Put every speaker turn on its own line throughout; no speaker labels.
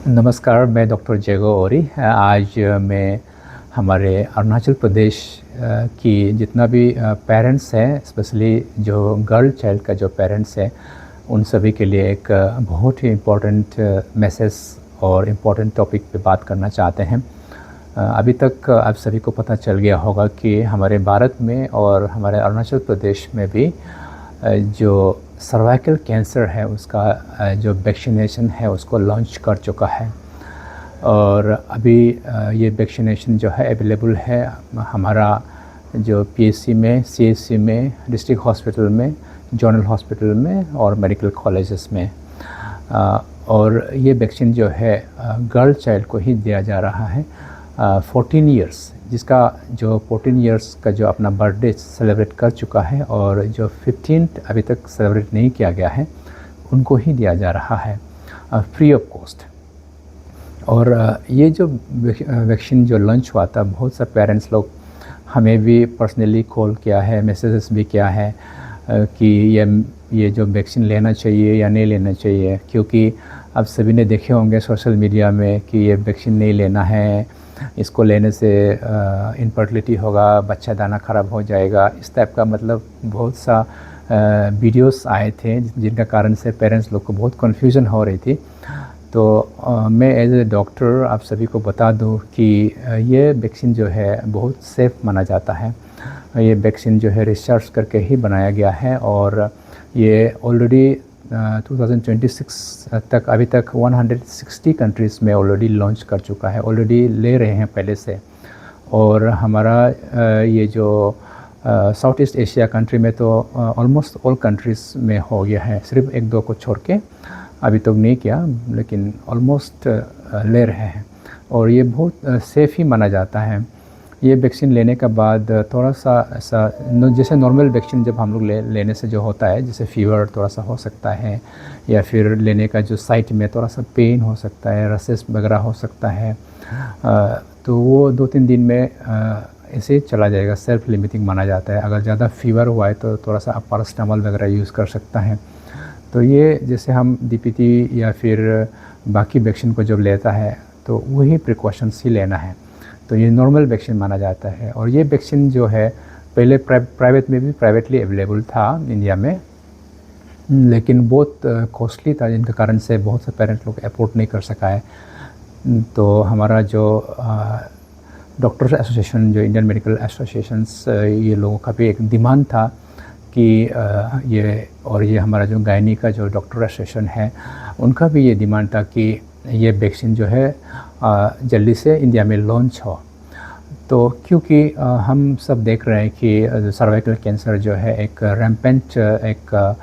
नमस्कार, मैं डॉक्टर जेगो ओरी। आज मैं हमारे अरुणाचल प्रदेश की जितना भी पेरेंट्स हैं, स्पेशली जो गर्ल चाइल्ड का जो पेरेंट्स हैं, उन सभी के लिए एक बहुत ही इम्पोर्टेंट मैसेज और इम्पोर्टेंट टॉपिक पे बात करना चाहते हैं। अभी तक आप सभी को पता चल गया होगा कि हमारे भारत में और हमारे अरुणाचल प्रदेश में भी जो सर्वाइकल कैंसर है उसका जो वैक्सीनेशन है उसको लॉन्च कर चुका है। और अभी ये वैक्सीनेशन जो है अवेलेबल है हमारा जो पीएचसी में, सीएचसी में, डिस्ट्रिक्ट हॉस्पिटल में, जनरल हॉस्पिटल में और मेडिकल कॉलेजेस में। और ये वैक्सीन जो है गर्ल चाइल्ड को ही दिया जा रहा है 14 इयर्स, जिसका जो 14 इयर्स का जो अपना बर्थडे सेलिब्रेट कर चुका है और जो 15th अभी तक सेलिब्रेट नहीं किया गया है उनको ही दिया जा रहा है फ्री ऑफ कॉस्ट। और ये जो वैक्सीन जो लॉन्च हुआ था, बहुत सा पेरेंट्स लोग हमें भी पर्सनली कॉल किया है, मैसेजेस भी किया है कि ये जो वैक्सीन लेना चाहिए या नहीं लेना चाहिए, क्योंकि आप सभी ने देखे होंगे सोशल मीडिया में कि ये वैक्सीन नहीं लेना है, इसको लेने से इनफर्टिलिटी होगा, बच्चा दाना ख़राब हो जाएगा, इस टाइप का मतलब बहुत सा वीडियोस आए थे जिनका कारण से पेरेंट्स लोग को बहुत कन्फ्यूज़न हो रही थी। तो मैं एज ए डॉक्टर आप सभी को बता दूं कि ये वैक्सीन जो है बहुत सेफ़ माना जाता है। ये वैक्सीन जो है रिसर्च करके ही बनाया गया है और ये ऑलरेडी 2026 तक अभी तक 160 कंट्रीज़ में ऑलरेडी लॉन्च कर चुका है, ऑलरेडी ले रहे हैं पहले से। और हमारा ये जो साउथ ईस्ट एशिया कंट्री में तो ऑलमोस्ट ऑल कंट्रीज़ में हो गया है, सिर्फ एक दो को छोड़ के अभी तक नहीं किया, लेकिन ऑलमोस्ट ले रहे हैं। और ये बहुत सेफ़ ही माना जाता है। ये वैक्सीन लेने के बाद थोड़ा सा ऐसा जैसे नॉर्मल वैक्सीन जब हम लोग लेने से जो होता है, जैसे फीवर थोड़ा सा हो सकता है या फिर लेने का जो साइट में थोड़ा सा पेन हो सकता है, रसेस वगैरह हो सकता है, तो वो 2-3 दिन में ऐसे ही चला जाएगा, सेल्फ लिमिटिंग माना जाता है। अगर ज़्यादा फीवर हुआ है तो थोड़ा सा पैरासिटामोल वगैरह यूज़ कर सकता है। तो ये जैसे हम डीपीटी या फिर बाकी वैक्सीन को जब लेता है तो वही प्रिकॉशंस ही लेना है। तो ये नॉर्मल वैक्सीन माना जाता है। और ये वैक्सीन जो है पहले प्राइवेट में भी प्राइवेटली अवेलेबल था इंडिया में, लेकिन बहुत कॉस्टली था, जिनके कारण से बहुत से पेरेंट्स लोग अफोर्ड नहीं कर सका है। तो हमारा जो डॉक्टर्स एसोसिएशन, जो इंडियन मेडिकल एसोसिएशंस, ये लोगों का भी एक डिमांड था कि ये हमारा जो गायनी का जो डॉक्टर एसोसिएशन है उनका भी ये डिमांड था कि ये वैक्सीन जो है जल्दी से इंडिया में लॉन्च हो। तो क्योंकि हम सब देख रहे हैं कि सर्वाइकल कैंसर जो है एक रैम्पेंट एक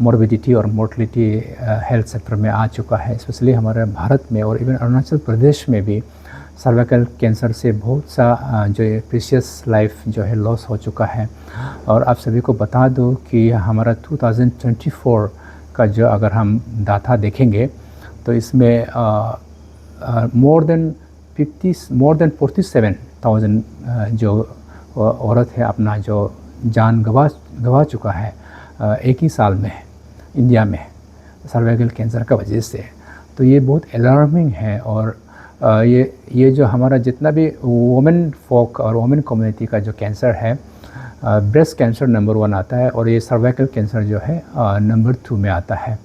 मॉर्बिडिटी और मोर्टलिटी हेल्थ सेक्टर में आ चुका है, स्पेशली हमारे भारत में और इवन अरुणाचल प्रदेश में भी सर्वाइकल कैंसर से बहुत सा जो प्रीशियस लाइफ जो है लॉस हो चुका है। और आप सभी को बता दूं कि हमारा 2024 का जो अगर हम डाटा देखेंगे तो इसमें मोर देन 47,000 जो औरत है अपना जो जान गवा चुका है एक ही साल में इंडिया में सर्वाइकल कैंसर का वजह से। तो ये बहुत अलार्मिंग है। और ये जो हमारा जितना भी वुमेन फोक और वुमेन कम्युनिटी का जो कैंसर है, ब्रेस्ट कैंसर नंबर 1 आता है और ये सर्वाइकल कैंसर जो है नंबर 2 में आता है।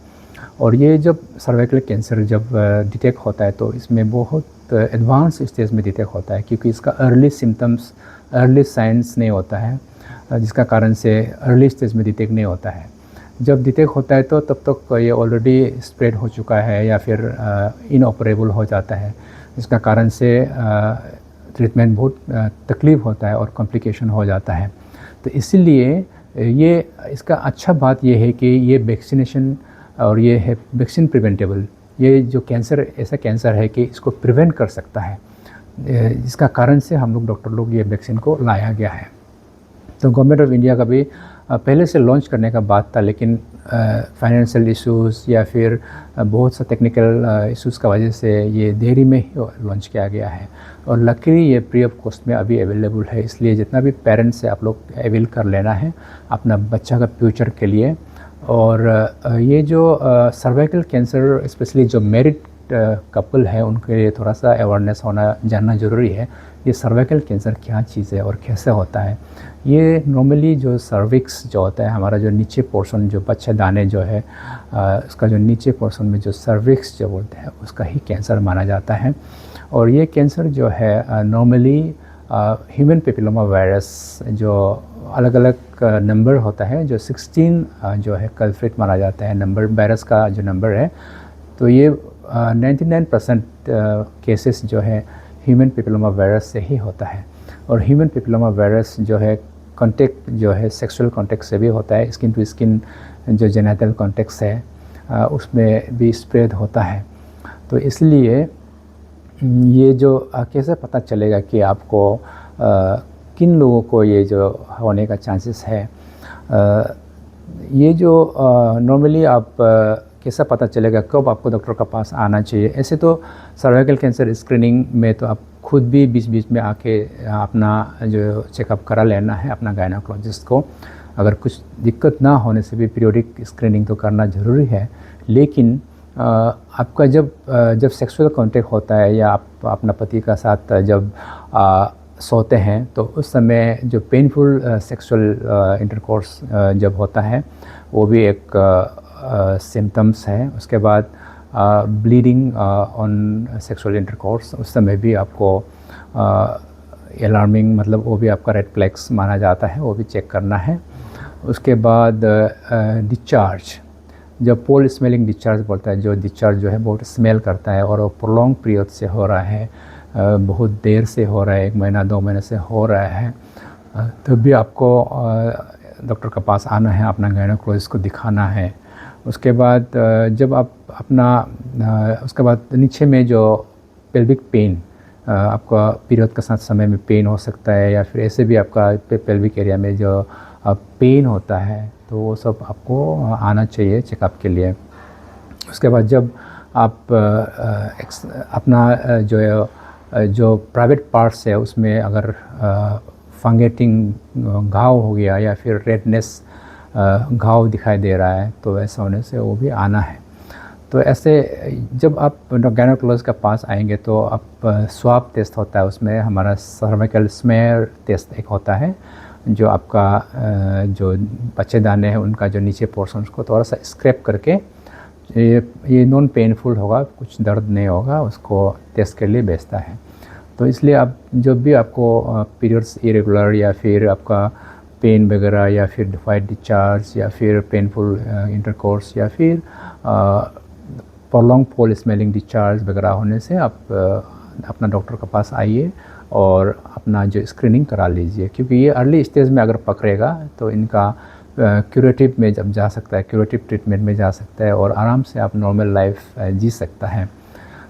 और ये जब सर्वाइकल कैंसर जब डिटेक्ट होता है तो इसमें बहुत एडवांस स्टेज में डिटेक्ट होता है, क्योंकि इसका अर्ली सिम्टम्स, अर्ली साइंस नहीं होता है, जिसका कारण से अर्ली स्टेज में डिटेक्ट नहीं होता है। जब डिटेक्ट होता है तो तब तक ये ऑलरेडी स्प्रेड हो चुका है या फिर इनऑपरेबल हो जाता है, जिसका कारण से ट्रीटमेंट बहुत तकलीफ होता है और कॉम्प्लिकेशन हो जाता है। तो इसीलिए ये इसका अच्छा बात ये है कि ये वैक्सीनेशन और ये है वैक्सीन प्रिवेंटेबल। ये जो कैंसर ऐसा कैंसर है कि इसको प्रिवेंट कर सकता है, जिसका कारण से हम लोग डॉक्टर लोग ये वैक्सीन को लाया गया है। तो गवर्नमेंट ऑफ इंडिया का भी पहले से लॉन्च करने का बात था, लेकिन फाइनेंशियल इश्यूज़ या फिर बहुत सा टेक्निकल इश्यूज़ का वजह से ये देरी में ही लॉन्च किया गया है। और लकीली ये फ्री ऑफ कॉस्ट में अभी अवेलेबल है, इसलिए जितना भी पेरेंट्स है आप लोग अवेल कर लेना है अपना बच्चा का फ्यूचर के लिए। और ये जो सर्वाइकल कैंसर स्पेशली जो मैरिड कपल है उनके लिए थोड़ा सा अवेयरनेस होना जानना ज़रूरी है। ये सर्वाइकल कैंसर क्या चीज़ है और कैसे होता है। ये नॉर्मली जो सर्विक्स जो होता है हमारा, जो नीचे पोर्शन जो बच्चेदाने जो है उसका जो नीचे पोर्शन में जो सर्विक्स जो बोलते हैं उसका ही कैंसर माना जाता है। और ये कैंसर जो है नॉर्मली ह्यूमन पेपिलोमा वायरस जो अलग अलग नंबर होता है, जो 16 जो है कल्प्रिट माना जाता है, नंबर वायरस का जो नंबर है। तो ये 99% केसेस जो है ह्यूमन पेपिलोमा वायरस से ही होता है। और ह्यूमन पेपिलोमा वायरस जो है कॉन्टेक्ट जो है सेक्सुअल कॉन्टेक्ट से भी होता है, स्किन टू स्किन जो जेनिटल कॉन्टेक्ट है उसमें भी स्प्रेड होता है। तो इसलिए ये जो कैसे पता चलेगा कि आपको किन लोगों को ये जो होने का चांसेस है, ये जो नॉर्मली आप कैसा पता चलेगा कब आपको डॉक्टर के पास आना चाहिए। ऐसे तो सर्वाइकल कैंसर स्क्रीनिंग में तो आप खुद भी बीच बीच में आके अपना जो चेकअप करा लेना है अपना गायनोकोलॉजिस्ट को। अगर कुछ दिक्कत ना होने से भी पीरियोडिक स्क्रीनिंग तो करना ज़रूरी है। लेकिन आपका जब सेक्सुअल कांटेक्ट होता है या आप अपना पति का साथ जब सोते हैं तो उस समय जो पेनफुल सेक्सुअल इंटरकोर्स जब होता है वो भी एक सिम्टम्स है। उसके बाद ब्लीडिंग ऑन सेक्सुअल इंटरकोर्स, उस समय भी आपको अलार्मिंग, मतलब वो भी आपका रेड फ्लैग्स माना जाता है, वो भी चेक करना है। उसके बाद डिस्चार्ज, जब पोल स्मेलिंग डिस्चार्ज बोलता है, जो डिस्चार्ज जो है बहुत स्मेल करता है और वो प्रोलॉन्ग पीरियड से हो रहा है, बहुत देर से हो रहा है, 1 महीना 2 महीने से हो रहा है, तब भी आपको डॉक्टर के पास आना है, अपना गायनोकोलॉजिस्ट को दिखाना है। उसके बाद जब आप अपना उसके बाद नीचे में जो पेल्विक पेन, आपका पीरियड के साथ समय में पेन हो सकता है या फिर ऐसे भी आपका पेल्विक एरिया में जो पेन होता है, तो वो सब आपको आना चाहिए चेकअप के लिए। उसके बाद जब आप अपना जो प्राइवेट पार्ट्स है उसमें अगर फंगेटिंग घाव हो गया या फिर रेडनेस घाव दिखाई दे रहा है, तो ऐसा होने से वो भी आना है। तो ऐसे जब आप गायनोकोलॉजिस्ट के पास आएंगे तो आप स्वाब टेस्ट होता है, उसमें हमारा सर्वाइकल स्मेयर टेस्ट एक होता है, जो आपका जो बच्चेदाने हैं उनका जो नीचे पोर्शन को थोड़ा सा स्क्रैप करके, ये नॉन पेनफुल होगा, कुछ दर्द नहीं होगा, उसको टेस्ट के लिए भेजता है। तो इसलिए आप जब भी आपको पीरियड्स इरेगुलर या फिर आपका पेन वगैरह या फिर डिफाइड डिस्चार्ज या फिर पेनफुल इंटरकोर्स या फिर प्रोलॉन्ग पोल स्मेलिंग डिस्चार्ज वगैरह होने से आप अपना डॉक्टर के पास आइए और अपना जो स्क्रीनिंग करा लीजिए, क्योंकि ये अर्ली स्टेज में अगर पकड़ेगा तो इनका क्यूरेटिव में जब जा सकता है, क्यूरेटिव ट्रीटमेंट में जा सकता है और आराम से आप नॉर्मल लाइफ जी सकता है।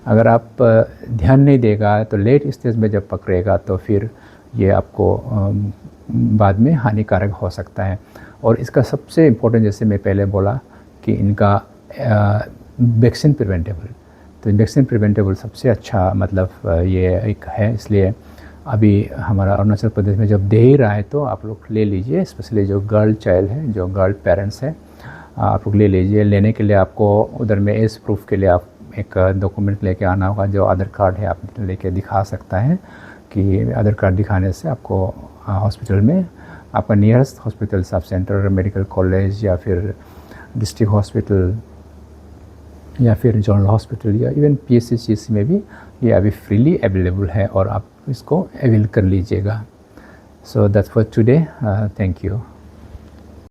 अगर आप ध्यान नहीं देगा तो लेट स्टेज में जब पकड़ेगा तो फिर ये आपको बाद में हानिकारक हो सकता है। और इसका सबसे इम्पोर्टेंट, जैसे मैं पहले बोला कि इनका वैक्सीन प्रिवेंटेबल, तो वैक्सीन प्रिवेंटेबल सबसे अच्छा मतलब ये एक है। इसलिए अभी हमारा अरुणाचल प्रदेश में जब दे ही रहा है तो आप लोग ले लीजिए, स्पेशली जो गर्ल चाइल्ड है, जो गर्ल पेरेंट्स हैं, आप लोग ले लीजिए। लेने के लिए आपको उधर में एज प्रूफ के लिए आप एक डॉक्यूमेंट लेके आना होगा, जो आधार कार्ड है आप लेके दिखा सकता है कि आधार कार्ड दिखाने से आपको हॉस्पिटल में, आपका nearest hospital, sub centre, medical college या फिर डिस्ट्रिक्ट हॉस्पिटल या फिर जनरल हॉस्पिटल या इवन PSCC में भी ये अभी फ्रीली अवेलेबल है और आप इसको अवेल कर लीजिएगा। So that's for today, thank you.